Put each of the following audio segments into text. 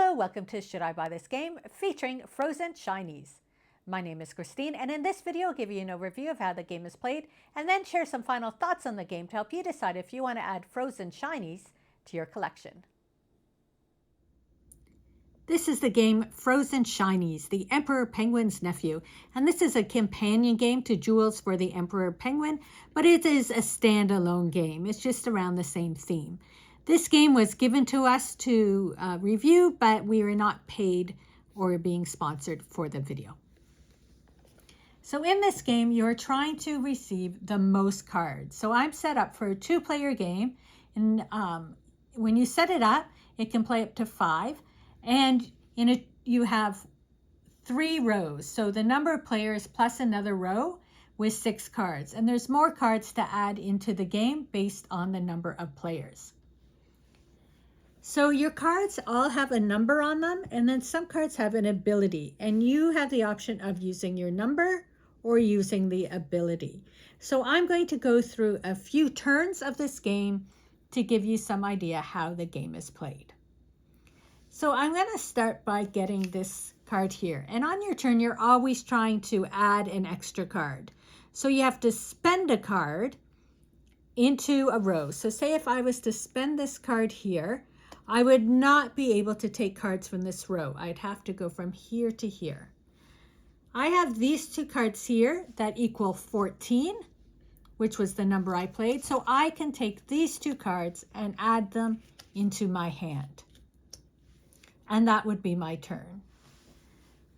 Hello, welcome to Should I Buy This Game? Featuring Frozen Shinies. My name is Christine, and in this video I'll give you an overview of how the game is played and then share some final thoughts on the game to help you decide if you want to add Frozen Shinies to your collection. This is the game Frozen Shinies, the Emperor Penguin's nephew, and this is a companion game to Jewels for the Emperor Penguin, but it is a standalone game. It's just around the same theme. This game was given to us to review, but we are not paid or being sponsored for the video. So in this game, you're trying to receive the most cards. So I'm set up for a 2-player game. And when you set it up, it can play up to 5. And you have 3 rows. So the number of players plus another row with 6 cards. And there's more cards to add into the game based on the number of players. So your cards all have a number on them, and then some cards have an ability, and you have the option of using your number or using the ability. So I'm going to go through a few turns of this game to give you some idea how the game is played. So I'm going to start by getting this card here, and on your turn you're always trying to add an extra card. So you have to spend a card into a row. So say if I was to spend this card here, I would not be able to take cards from this row. I'd have to go from here to here. I have these 2 cards here that equal 14, which was the number I played. So I can take these 2 cards and add them into my hand. And that would be my turn.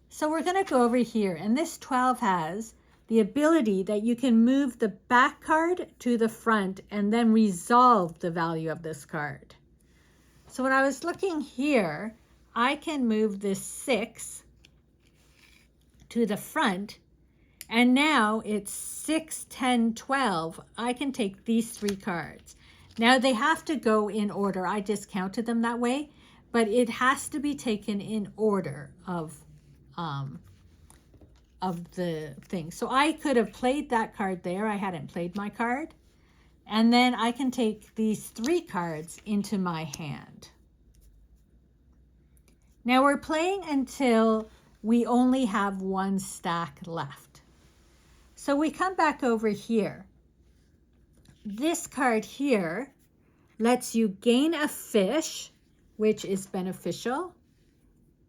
So we're going to go over here. And this 12 has the ability that you can move the back card to the front and then resolve the value of this card. So when I was looking here, I can move this 6 to the front, and now it's 6, 10, 12. I can take these 3 cards. Now they have to go in order. I just counted them that way, but it has to be taken in order of the thing. So I could have played that card there. I hadn't played my card. And then I can take these 3 cards into my hand. Now we're playing until we only have 1 stack left. So we come back over here. This card here lets you gain a fish, which is beneficial.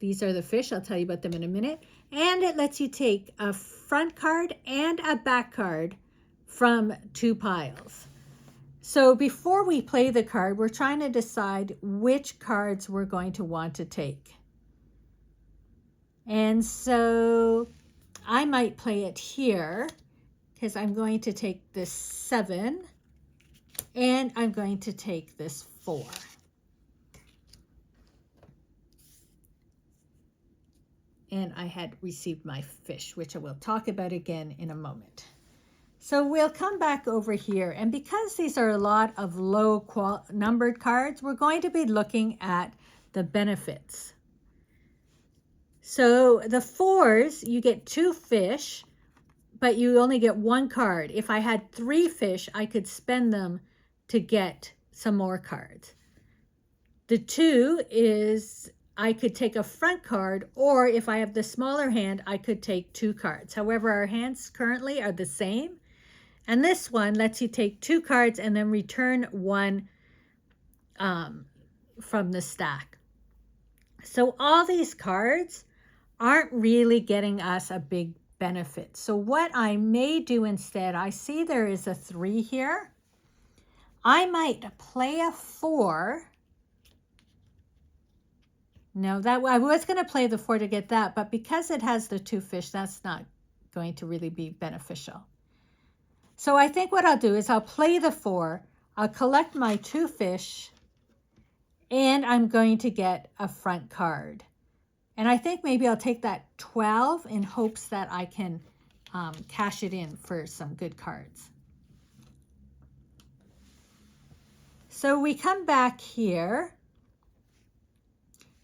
These are the fish. I'll tell you about them in a minute. And it lets you take a front card and a back card from 2 piles. So before we play the card, we're trying to decide which cards we're going to want to take. And so I might play it here because I'm going to take this 7 and I'm going to take this 4. And I had received my fish, which I will talk about again in a moment. So we'll come back over here, and because these are a lot of low numbered cards, we're going to be looking at the benefits. So the 4s, you get 2 fish, but you only get 1 card. If I had 3 fish, I could spend them to get some more cards. The 2 is I could take a front card, or if I have the smaller hand, I could take 2 cards. However, our hands currently are the same. And this one lets you take 2 cards and then return 1 from the stack. So all these cards aren't really getting us a big benefit. So what I may do instead, I see there is a 3 here. I might play a 4. No, I was going to play the 4 to get that, but because it has the 2 fish, that's not going to really be beneficial. So I think what I'll do is I'll play the 4, I'll collect my 2 fish, and I'm going to get a front card. And I think maybe I'll take that 12 in hopes that I can cash it in for some good cards. So we come back here.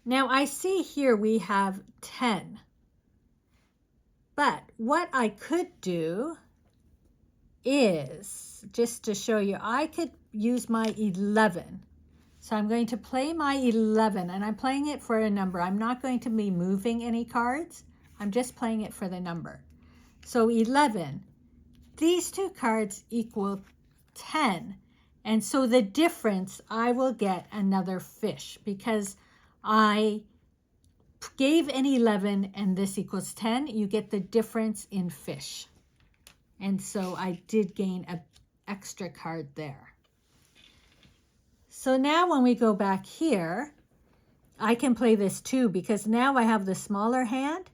Now I see here we have 10. But what I could do is, just to show you, I could use my 11. So I'm going to play my 11, and I'm playing it for a number. I'm not going to be moving any cards. I'm just playing it for the number. So 11, these two cards equal 10. And so the difference, I will get another fish because I gave an 11 and this equals 10. You get the difference in fish. And so I did gain an extra card there. So now when we go back here, I can play this too because now I have the smaller hand.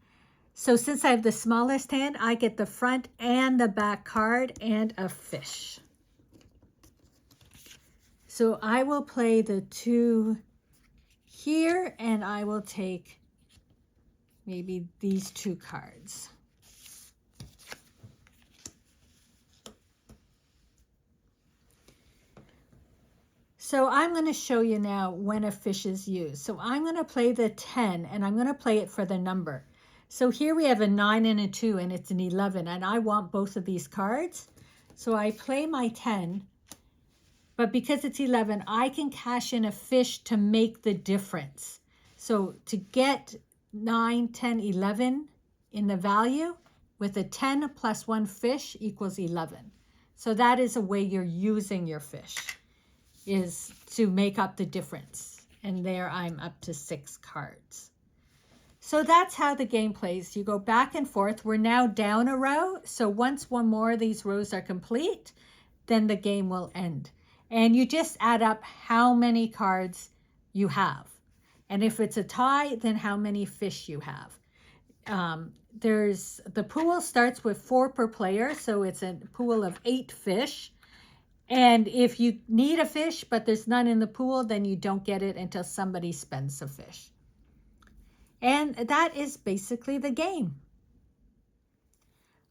So since I have the smallest hand, I get the front and the back card and a fish. So I will play the 2 here and I will take maybe these 2 cards. So I'm going to show you now when a fish is used. So I'm going to play the 10 and I'm going to play it for the number. So here we have a 9 and a 2 and it's an 11 and I want both of these cards. So I play my 10, but because it's 11, I can cash in a fish to make the difference. So to get 9, 10, 11 in the value with a 10 plus 1 fish equals 11. So that is a way you're using your fish, is to make up the difference. And there I'm up to 6 cards. So that's how the game plays. You go back and forth. We're now down a row. So once one more of these rows are complete, then the game will end. And you just add up how many cards you have. And if it's a tie, then how many fish you have. The pool starts with 4 per player. So it's a pool of 8 fish. And if you need a fish, but there's none in the pool, then you don't get it until somebody spends a fish. And that is basically the game.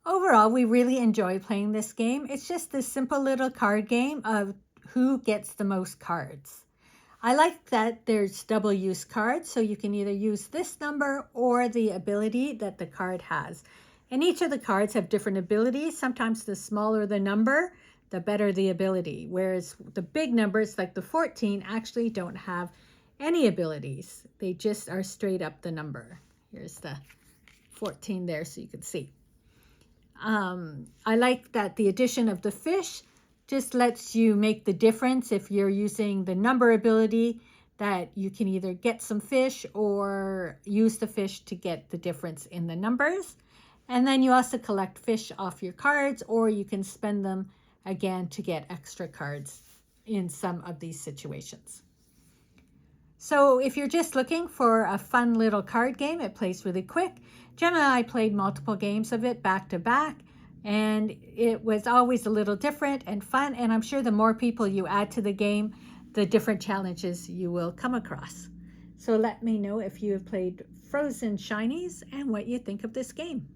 Overall, we really enjoy playing this game. It's just this simple little card game of who gets the most cards. I like that there's double use cards, so you can either use this number or the ability that the card has. And each of the cards have different abilities. Sometimes the smaller the number, the better the ability. Whereas the big numbers like the 14 actually don't have any abilities. They just are straight up the number. Here's the 14 there so you can see. I like that the addition of the fish just lets you make the difference. If you're using the number ability, that you can either get some fish or use the fish to get the difference in the numbers. And then you also collect fish off your cards, or you can spend them again to get extra cards in some of these situations. So if you're just looking for a fun little card game, it plays really quick. Gemma and I played multiple games of it back to back, and it was always a little different and fun. And I'm sure the more people you add to the game, the different challenges you will come across. So let me know if you have played Frozen Shinies and what you think of this game.